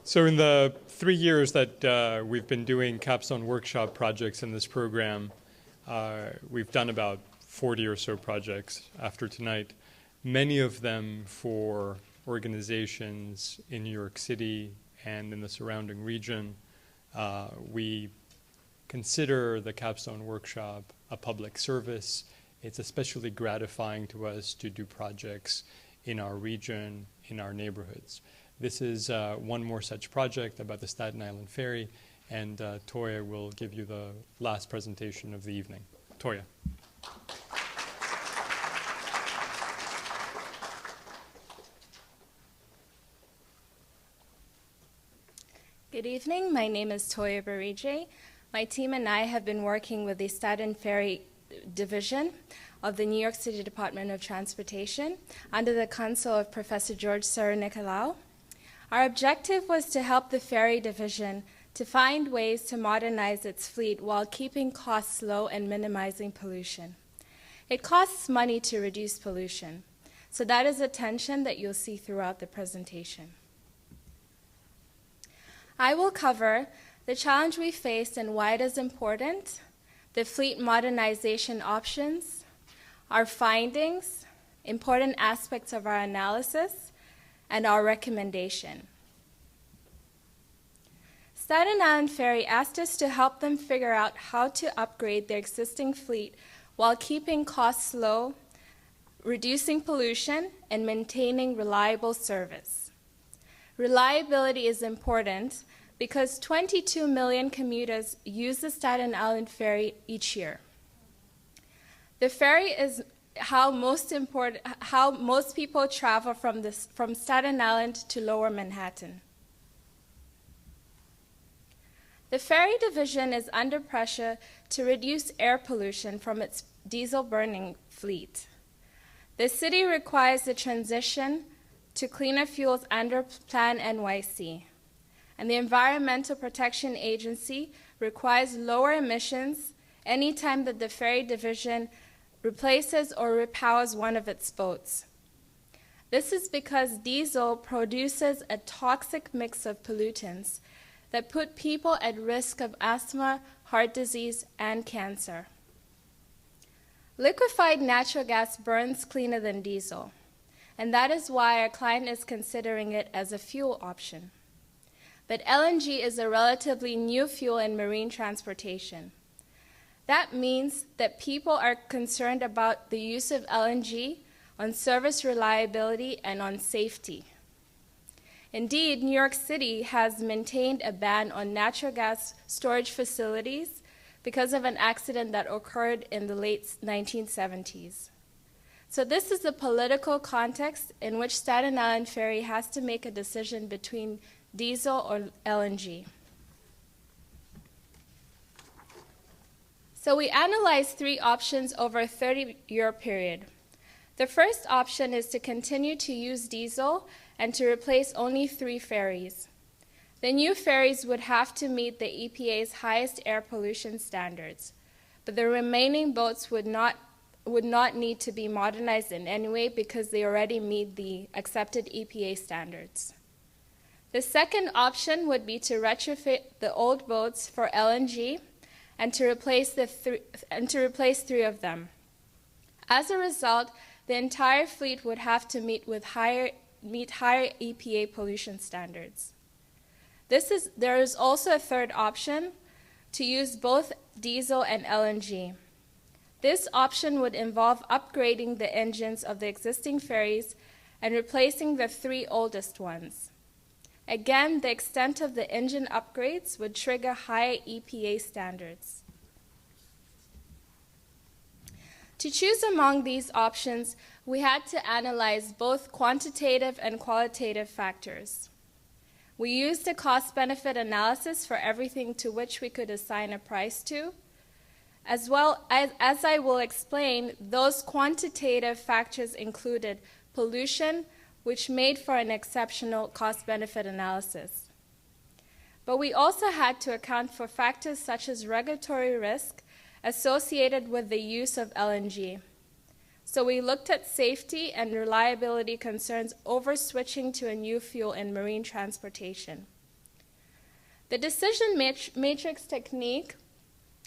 So in the 3 years that we've been doing capstone workshop projects in this program, we've done about 40 or so projects after tonight, many of them for organizations in New York City and in the surrounding region. We consider the capstone workshop a public service. It's especially gratifying to us to do projects in our region, in our neighborhoods. This is one more such project about the Staten Island Ferry, and Toyah will give you the last presentation of the evening. Toyah. Good evening. My name is Toyah Barigye. My team and I have been working with the Staten Ferry Division of the New York City Department of Transportation under the counsel of Professor George Sarrinikolaou. Our objective was to help the Ferry Division to find ways to modernize its fleet while keeping costs low and minimizing pollution. It costs money to reduce pollution, so that is a tension that you'll see throughout the presentation. I will cover the challenge we faced and why it is important, the fleet modernization options, our findings, important aspects of our analysis, and our recommendation. Staten Island Ferry asked us to help them figure out how to upgrade their existing fleet while keeping costs low, reducing pollution, and maintaining reliable service. Reliability is important because 22 million commuters use the Staten Island Ferry each year. The ferry is how most people travel from Staten Island to Lower Manhattan. The Ferry Division is under pressure to reduce air pollution from its diesel-burning fleet. The city requires the transition to cleaner fuels under Plan NYC, and the Environmental Protection Agency requires lower emissions anytime that the Ferry Division replaces or repowers one of its boats. This is because diesel produces a toxic mix of pollutants that put people at risk of asthma, heart disease, and cancer. Liquefied natural gas burns cleaner than diesel, and that is why our client is considering it as a fuel option. But LNG is a relatively new fuel in marine transportation. That means that people are concerned about the use of LNG on service reliability and on safety. Indeed, New York City has maintained a ban on natural gas storage facilities because of an accident that occurred in the late 1970s. So this is the political context in which Staten Island Ferry has to make a decision between diesel or LNG. So we analyzed 3 options over a 30-year period. The first option is to continue to use diesel and to replace only 3 ferries. The new ferries would have to meet the EPA's highest air pollution standards, but the remaining boats would not need to be modernized in any way because they already meet the accepted EPA standards. The second option would be to retrofit the old boats for LNG and to replace 3 of them. As a result, the entire fleet would have to meet higher EPA pollution standards. There is also a third option, to use both diesel and LNG. This option would involve upgrading the engines of the existing ferries and replacing the 3 oldest ones. Again, the extent of the engine upgrades would trigger higher EPA standards. To choose among these options, we had to analyze both quantitative and qualitative factors. We used a cost-benefit analysis for everything to which we could assign a price to. As well as I will explain, those quantitative factors included pollution, which made for an exceptional cost-benefit analysis. But we also had to account for factors such as regulatory risk associated with the use of LNG. So we looked at safety and reliability concerns over switching to a new fuel in marine transportation. The decision matrix technique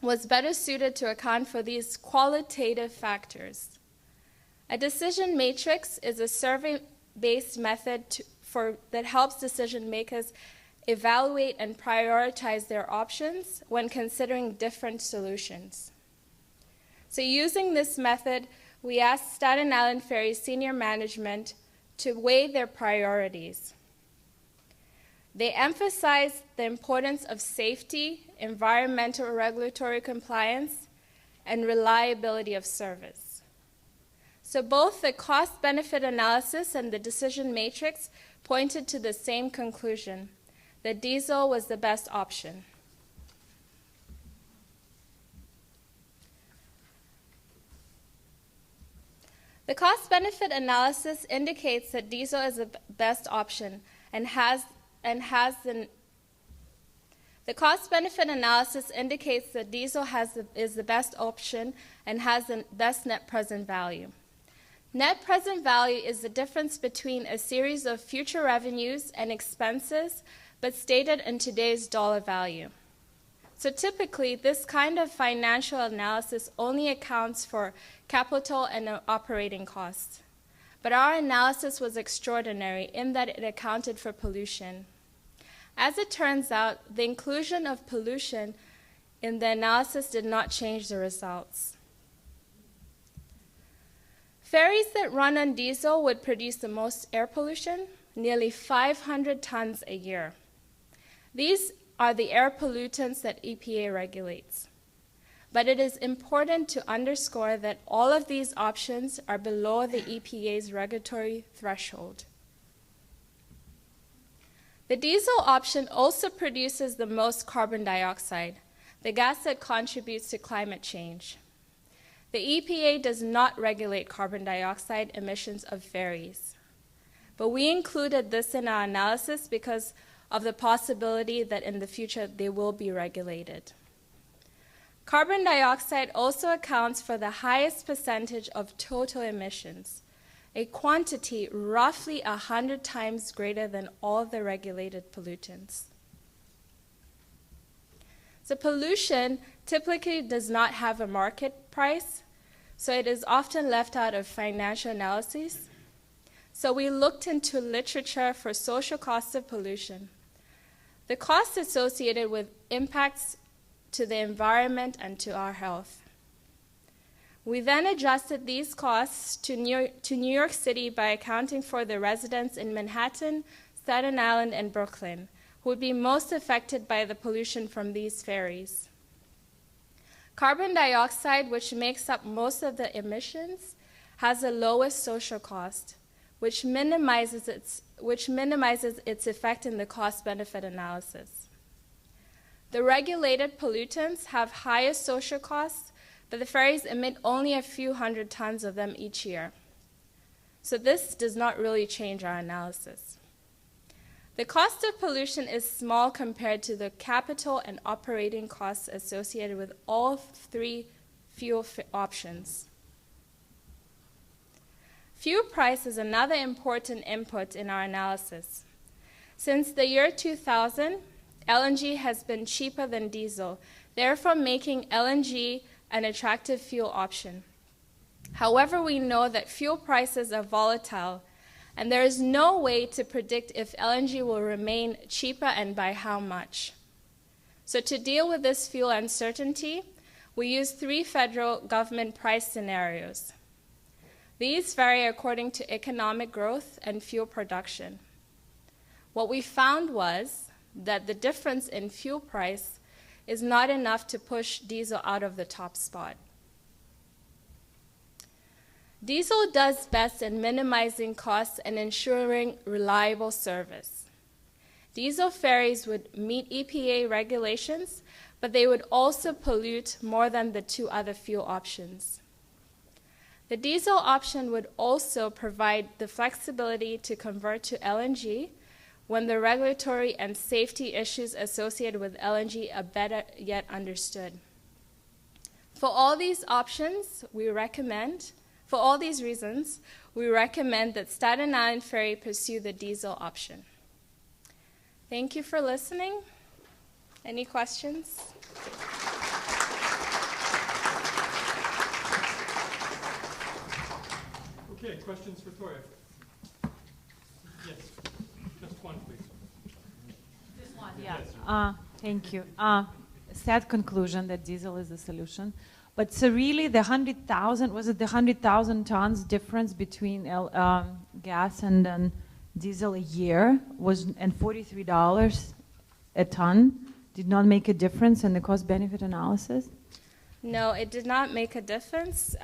was better suited to account for these qualitative factors. A decision matrix is a survey-based method that helps decision makers evaluate and prioritize their options when considering different solutions. So using this method, we asked Staten Island Ferry senior management to weigh their priorities. They emphasized the importance of safety, environmental regulatory compliance, and reliability of service. So both the cost-benefit analysis and the decision matrix pointed to the same conclusion, that diesel was the best option. The cost-benefit analysis indicates that diesel is the best option and the cost-benefit analysis indicates that diesel is the best option and has the best net present value. Net present value is the difference between a series of future revenues and expenses, but stated in today's dollar value. So typically, this kind of financial analysis only accounts for capital and operating costs. But our analysis was extraordinary in that it accounted for pollution. As it turns out, the inclusion of pollution in the analysis did not change the results. Ferries that run on diesel would produce the most air pollution, nearly 500 tons a year. These are the air pollutants that EPA regulates. But it is important to underscore that all of these options are below the EPA's regulatory threshold. The diesel option also produces the most carbon dioxide, the gas that contributes to climate change. The EPA does not regulate carbon dioxide emissions of ferries. But we included this in our analysis because of the possibility that in the future they will be regulated. Carbon dioxide also accounts for the highest percentage of total emissions, a quantity roughly 100 times greater than all the regulated pollutants. So pollution typically does not have a market price, so it is often left out of financial analyses. So we looked into literature for social costs of pollution, the costs associated with impacts to the environment and to our health. We then adjusted these costs to New York City by accounting for the residents in Manhattan, Staten Island, and Brooklyn, who would be most affected by the pollution from these ferries. Carbon dioxide, which makes up most of the emissions, has the lowest social cost, which minimizes its effect in the cost-benefit analysis. The regulated pollutants have highest social costs, but the ferries emit only a few hundred tons of them each year. So this does not really change our analysis. The cost of pollution is small compared to the capital and operating costs associated with all three fuel options. Fuel price is another important input in our analysis. Since the year 2000, LNG has been cheaper than diesel, therefore making LNG an attractive fuel option. However, we know that fuel prices are volatile, and there is no way to predict if LNG will remain cheaper and by how much. So to deal with this fuel uncertainty, we use 3 federal government price scenarios. These vary according to economic growth and fuel production. What we found was that the difference in fuel price is not enough to push diesel out of the top spot. Diesel does best in minimizing costs and ensuring reliable service. Diesel ferries would meet EPA regulations, but they would also pollute more than the 2 other fuel options. The diesel option would also provide the flexibility to convert to LNG when the regulatory and safety issues associated with LNG are better yet understood. For all these reasons, we recommend that Staten Island Ferry pursue the diesel option. Thank you for listening. Any questions? Okay, questions for Toyah? Yes, just one, please. Just one, yeah. Thank you. Sad conclusion that diesel is the solution. But so really the 100,000, was it the 100,000 tons difference between gas and then diesel a year was, and $43 a ton did not make a difference in the cost-benefit analysis? No, it did not make a difference.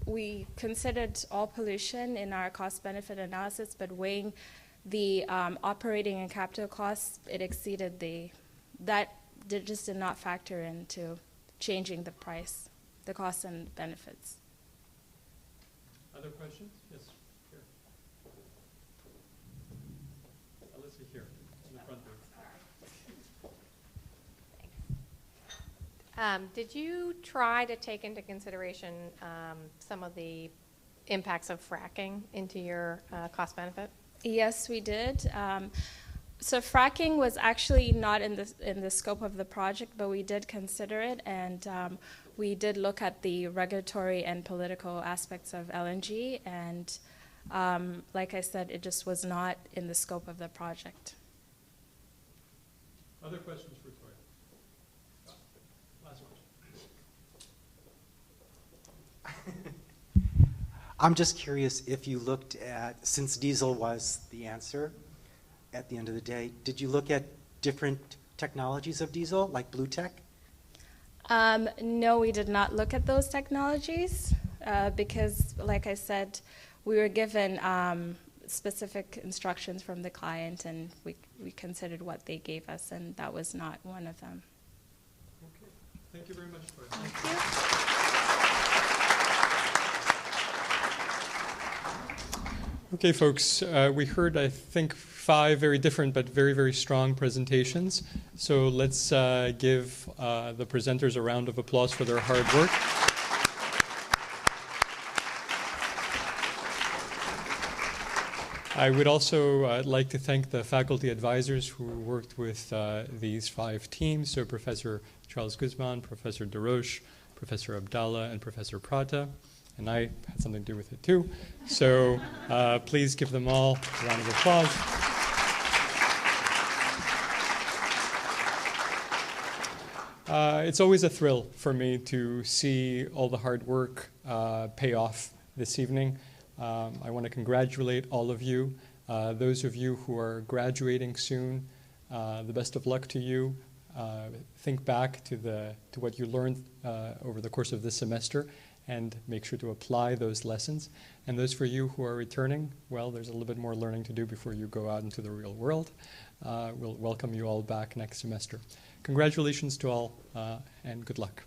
We considered all pollution in our cost-benefit analysis, but weighing the operating and capital costs, it exceeded just did not factor into changing the price, the costs and benefits. Other questions? Yes, here. Alyssa, here, in the front there. Did you try to take into consideration some of the impacts of fracking into your cost benefit? Yes, we did. So fracking was actually not in the scope of the project, but we did consider it, and we did look at the regulatory and political aspects of LNG, and like I said, it just was not in the scope of the project. Other questions for Toyah? Last one. I'm just curious if you looked at, since diesel was the answer at the end of the day, did you look at different technologies of diesel, like blue tech? No, we did not look at those technologies because, like I said, we were given specific instructions from the client, and we considered what they gave us, and that was not one of them. Okay. Thank you very much, Toyah. Thank you. Okay, folks, we heard, I think, 5 very different but very, very strong presentations. So let's give the presenters a round of applause for their hard work. I would also like to thank the faculty advisors who worked with these 5 teams, so Professor Charles Guzman, Professor DeRoche, Professor Abdallah, and Professor Prata. And I had something to do with it too. So please give them all a round of applause. It's always a thrill for me to see all the hard work pay off this evening. I want to congratulate all of you. Those of you who are graduating soon, the best of luck to you. Think back to what you learned over the course of this semester, and make sure to apply those lessons. And those for you who are returning, well, there's a little bit more learning to do before you go out into the real world. We'll welcome you all back next semester. Congratulations to all, and good luck.